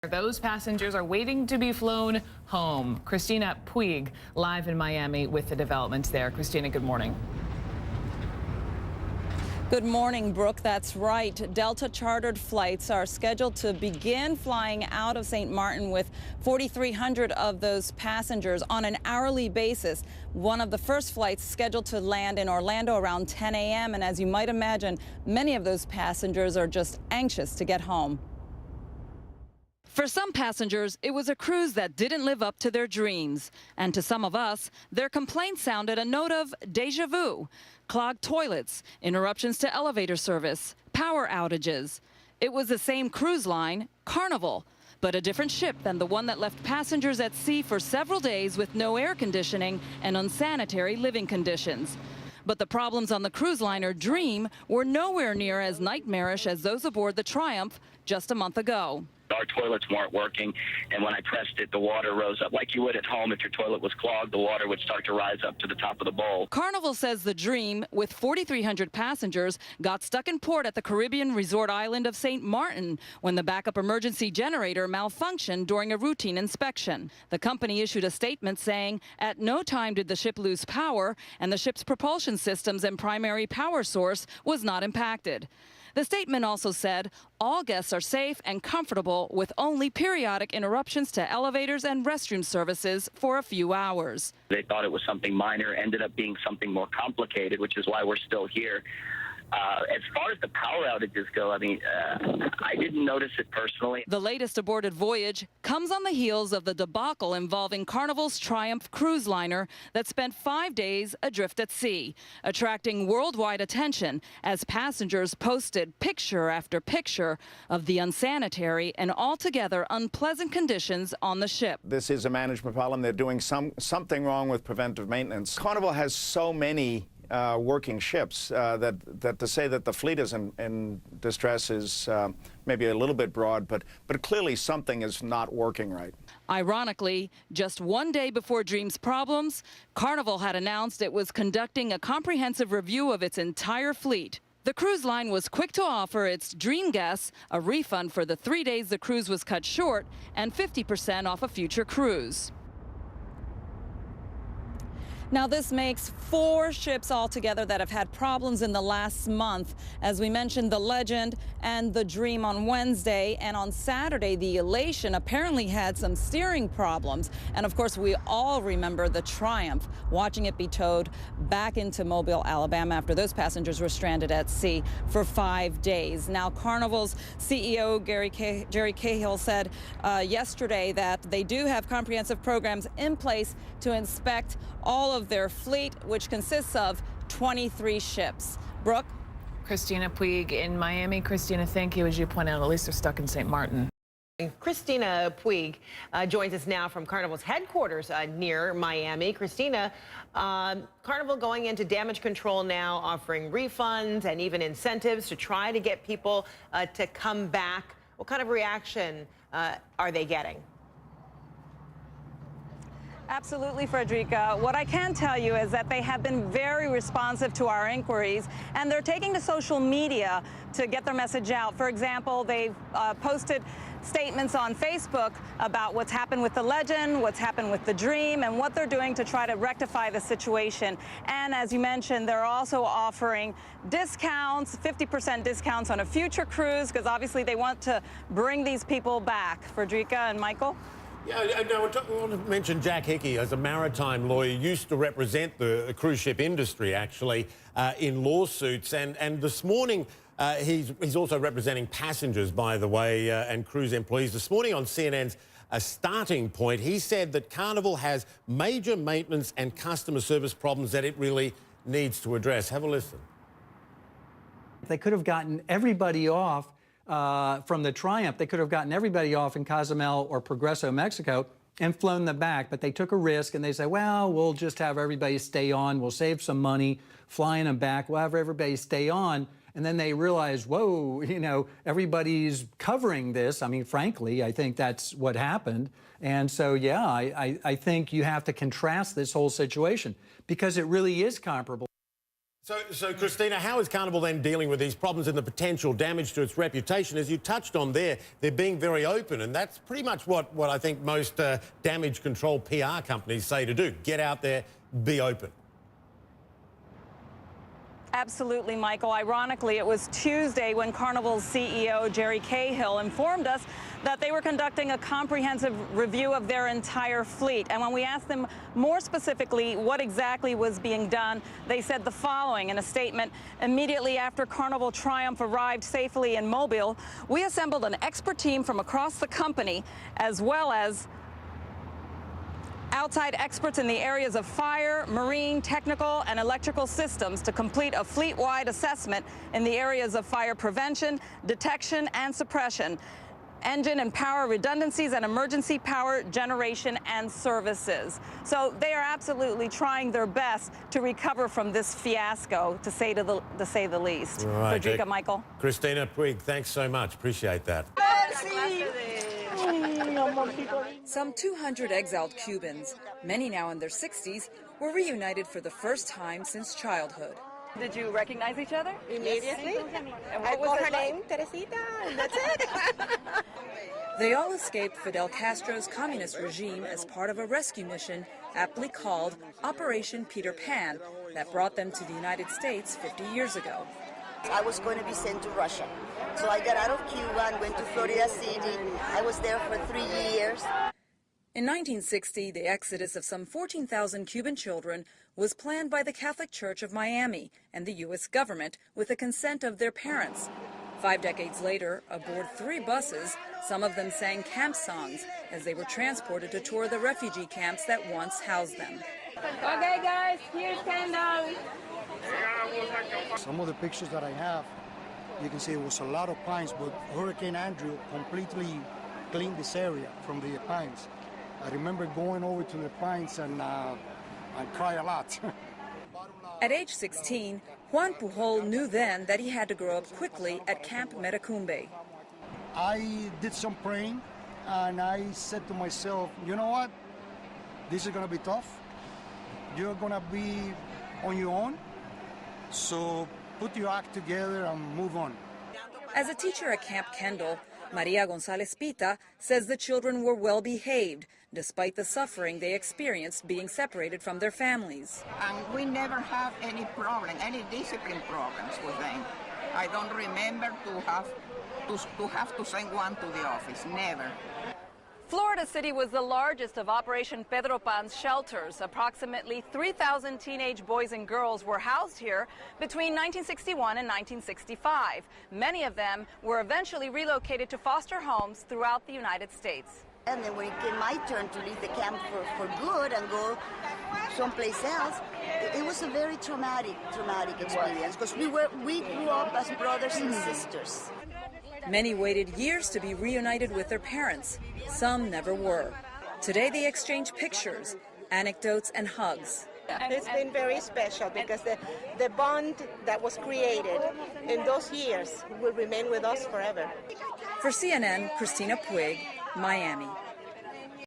Those passengers are waiting to be flown home. Cristina Puig live in Miami with the developments there. Cristina, good morning. Good morning, Brooke. That's right. Delta chartered flights are scheduled to begin flying out of St. Martin with 4,300 of those passengers on an hourly basis. One of the first flights scheduled to land in Orlando around 10 a.m. And as you might imagine, many of those passengers are just anxious to get home. For some passengers, it was a cruise that didn't live up to their dreams. And to some of us, their complaints sounded a note of déjà vu. Clogged toilets, interruptions to elevator service, power outages. It was the same cruise line, Carnival, but a different ship than the one that left passengers at sea for several days with no air conditioning and unsanitary living conditions. But the problems on the cruise liner Dream were nowhere near as nightmarish as those aboard the Triumph just a month ago. Our toilets weren't working, and when I pressed it, the water rose up like you would at home. If your toilet was clogged, the water would start to rise up to the top of the bowl. Carnival says the Dream, with 4,300 passengers, got stuck in port at the Caribbean resort island of St. Martin when the backup emergency generator malfunctioned during a routine inspection. The company issued a statement saying at no time did the ship lose power, and the ship's propulsion systems and primary power source was not impacted. The statement also said all guests are safe and comfortable with only periodic interruptions to elevators and restroom services for a few hours. They thought it was something minor, ended up being something more complicated, which is why we're still here. As far as the power outages go, I mean, I didn't notice it personally. The latest aborted voyage comes on the heels of the debacle involving Carnival's Triumph cruise liner that spent 5 days adrift at sea, attracting worldwide attention as passengers posted picture after picture of the unsanitary and altogether unpleasant conditions on the ship. This is a management problem. They're doing something wrong with preventive maintenance. Carnival has so many working ships that to say that the fleet is in distress is maybe a little bit broad, but clearly something is not working right. Ironically, just 1 day before Dream's problems, Carnival had announced it was conducting a comprehensive review of its entire fleet. The cruise line was quick to offer its Dream guests a refund for the 3 days the cruise was cut short and 50% off a future cruise. Now, this makes 4 ships altogether that have had problems in the last month. As we mentioned, the Legend and the Dream on Wednesday, and on Saturday, the Elation apparently had some steering problems. And of course, we all remember the Triumph, watching it be towed back into Mobile, Alabama, after those passengers were stranded at sea for 5 days. Now, Carnival's CEO, Jerry Cahill, said yesterday that they do have comprehensive programs in place to inspect all of their fleet, which consists of 23 ships. Brooke? Cristina Puig in Miami. Cristina, thank you. As you point out, at least they're stuck in St. Martin. Cristina Puig joins us now from Carnival's headquarters near Miami. Cristina, Carnival going into damage control now, offering refunds and even incentives to try to get people to come back. What kind of reaction are they getting? Absolutely, Frederica. What I can tell you is that they have been very responsive to our inquiries, and they're taking to social media to get their message out. For example, they've posted statements on Facebook about what's happened with the Legend, what's happened with the Dream, and what they're doing to try to rectify the situation. And as you mentioned, they're also offering discounts, 50% discounts on a future cruise, because obviously they want to bring these people back. Frederica and Michael? Yeah, I want to mention Jack Hickey, as a maritime lawyer, used to represent the cruise ship industry, actually, in lawsuits. And this morning, he's also representing passengers, by the way, and cruise employees. This morning on CNN's Starting Point, he said that Carnival has major maintenance and customer service problems that it really needs to address. Have a listen. They could have gotten everybody off from the Triumph. They could have gotten everybody off in Cozumel or Progreso, Mexico, and flown them back. But they took a risk, and they said, well, we'll just have everybody stay on. We'll save some money flying them back. We'll have everybody stay on. And then they realized, whoa, you know, everybody's covering this. I mean, frankly, I think that's what happened. And so, yeah, I think you have to contrast this whole situation because it really is comparable. So, Cristina, how is Carnival then dealing with these problems and the potential damage to its reputation? As you touched on there, they're being very open, and that's pretty much what I think most damage control PR companies say to do. Get out there, be open. Absolutely, Michael. Ironically, it was Tuesday when Carnival's CEO, Jerry Cahill, informed us that they were conducting a comprehensive review of their entire fleet. And when we asked them more specifically what exactly was being done, they said the following in a statement: immediately after Carnival Triumph arrived safely in Mobile, we assembled an expert team from across the company, as well as outside experts in the areas of fire, marine, technical, and electrical systems to complete a fleet-wide assessment in the areas of fire prevention, detection, and suppression, engine and power redundancies, and emergency power generation and services. So they are absolutely trying their best to recover from this fiasco, to say the least. Right, Frederica, Michael. Cristina Puig, thanks so much. Appreciate that. Some 200 exiled Cubans, many now in their 60s, were reunited for the first time since childhood. Did you recognize each other? Immediately. And I what was called her it like? name, Teresita, and that's it. They all escaped Fidel Castro's communist regime as part of a rescue mission aptly called Operation Peter Pan that brought them to the United States 50 years ago. I was going to be sent to Russia. So I got out of Cuba and went to Florida City. I was there for 3 years. In 1960, the exodus of some 14,000 Cuban children was planned by the Catholic Church of Miami and the U.S. government with the consent of their parents. 5 decades later, aboard 3 buses, some of them sang camp songs as they were transported to tour the refugee camps that once housed them. Okay, guys, here's countdown. Some of the pictures that I have, you can see it was a lot of pines, but Hurricane Andrew completely cleaned this area from the pines. I remember going over to the pines and I cried a lot. At age 16, Juan Pujol knew then that he had to grow up quickly at Camp Metacumbe. I did some praying and I said to myself, you know what? This is going to be tough. You're going to be on your own. So put your act together and move on. As a teacher at Camp Kendall, Maria Gonzalez Pita says the children were well behaved, despite the suffering they experienced being separated from their families. And we never have any problem, any discipline problems with them. I don't remember to have to send one to the office, never. Florida City was the largest of Operation Pedro Pan's shelters. Approximately 3,000 teenage boys and girls were housed here between 1961 and 1965. Many of them were eventually relocated to foster homes throughout the United States. And then when it came my turn to leave the camp for good and go someplace else, it was a very traumatic experience because we grew up as brothers and sisters. Many waited years to be reunited with their parents. Some never were. Today they exchange pictures, anecdotes, and hugs. It's been very special because the bond that was created in those years will remain with us forever. For CNN, Cristina Puig, Miami.